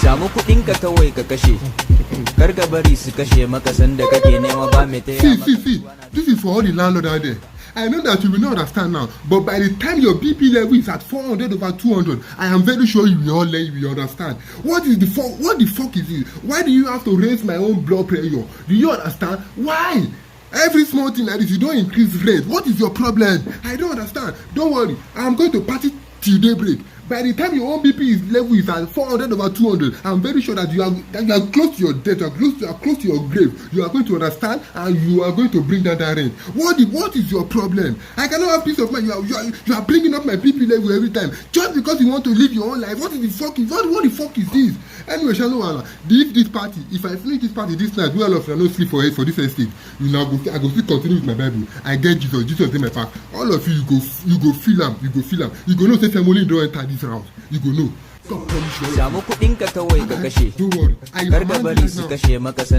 Samu kuɗinka kawai ka kashe, kar ka bari su kashe maka sanda kake nema ba mai taya maka. See, this is for all the landlord out there. I know that you will not understand now, but by the time your BP level is at 400 over 200, I am very sure you will all learn, you will understand. What the fuck is it? Why do you have to raise my own blood pressure? Do you understand? Why? Every small thing like this, you don't increase rate. What is your problem? I don't understand. Don't worry, I am going to party till daybreak. By the time your own BP level is at 400 over 200, I'm very sure that you are close to your death, you are close to your grave. You are going to understand and you are going to bring down that rent. What is your problem? I cannot have peace of mind. You are bringing up my BP level every time just because you want to live your own life. What the fuck is this? Anyway, Shalom, if I finish this party this night, well, I no sleep for this estate. I go still continue with my Bible. I get Jesus in my pack. All of you go feel am. You go know say family don't enter this house. You go know. Samu kuɗinka kawai ka kashe, Don't worry. kar ka bari su kashe maka sanda